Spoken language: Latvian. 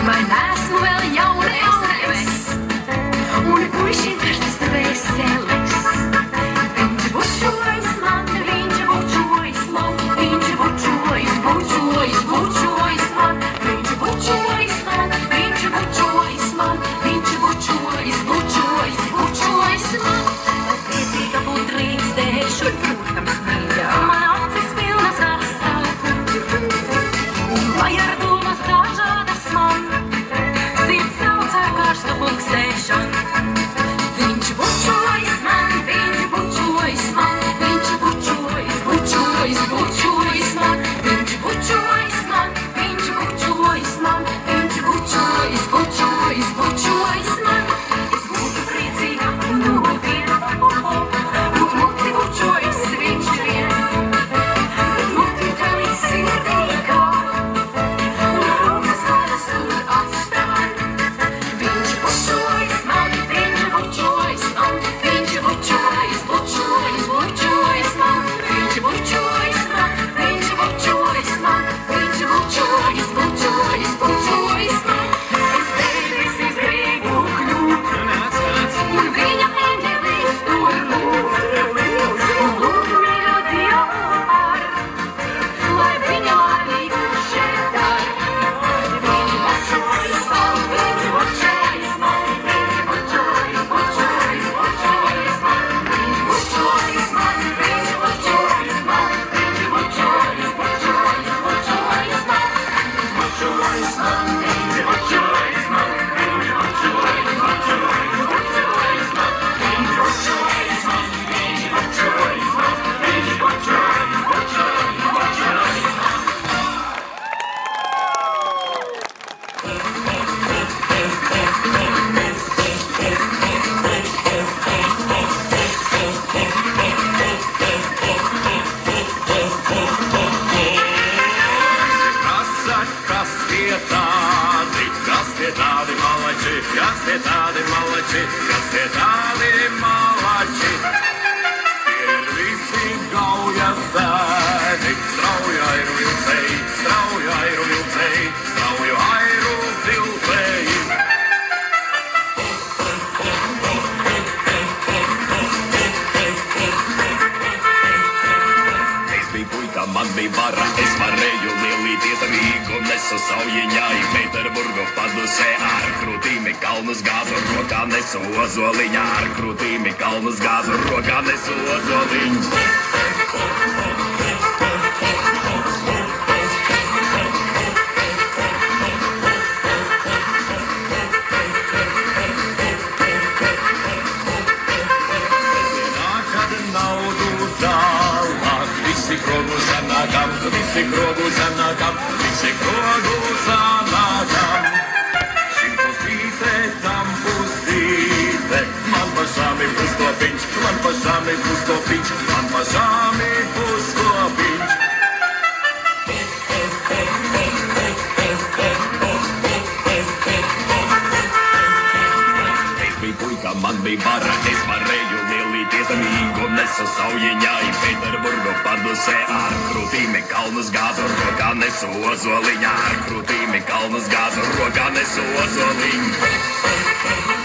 Vai nesmu vēl jaunais, un puišiem karstas veseles. Viņš bučojas man, viņš bučojas man, viņš bučojas, bučojas, bučojas man. Viņš bučojas man, viņš bučojas man, viņš bučojas, bučojas, bučojas man. Vai priecīga būt drīkstēšu, protams, mīļā, man acis pilnas asaku. Un vai ar domas dažādas man, sirds sauc ar karstu pulkstēšanu. Viņš bučojas man, viņš bučojas man, viņš bučojas, bučojas, bučojas man. Viņš bučojas man, viņš bučojas man, viņš bučojas, bučojas, bučojas man. Es būtu priecīga un nopietna, un muti bučojas viņš vien. Bet muti dalīt sirdīgā, un rokas varas tur atstāj. Viņš bučojas man, viņš bučojas man, viņš bučojas, bučojas, bučojas man. Viņš bučojas man, viņš bučojas man, viņš bučojas, bučojas, bučojas man. Es debesis gribu kļūt, un viņa eņģelis to lūk. Un lūk mīļo Dievu ar, lai viņa laimīgu šeit dar. Viņš bučojas man, viņš bučojas man, viņš bučojas, bučojas, bučojas man. Viņš bučojas man, viņš bučojas man, viņš bučojas, bučojas, bučojas man. Bučojas man, viņš bučojas man, viņš bučojas, bučojas, bučojas man. Viņš bučojas man, viņš bučojas man, viņš bučojas, bučojas, bučojas man. Kas tie tādi malači, kas tie tādi malači, kas tie tādi malači. Tie ir visi gaujas bērni, strauji airu vilcēji, strauji airu vilcēji, strauju airu vilcēji. Es biju puika, man bija vara, es varēju lielīties Rīgu, nesu saujiņai Pēterburgu padusē ar krūtīmi kalnus gāzu, rokā nesu ozoliņā ar krūtīmi kalnus gāzu, rokā nesu ozoliņu. Visi krogu sanākam, visi krogu sanākam, visi krogu sanākam. Šim pusīte, tam pusīte, man pašām ir pustopiņš, man pašām ir pustopiņš, man pašām ir pustopiņš. Es biju puika, man bija vara, es varēju lielīties Rīgu, nesu saujiņai Pēterburgu padusē ar krūtīmi kalnus gāzu, rokā nesu ozoliņā ar krūtīmi kalnus gāzu, rokā nesu ozoliņu.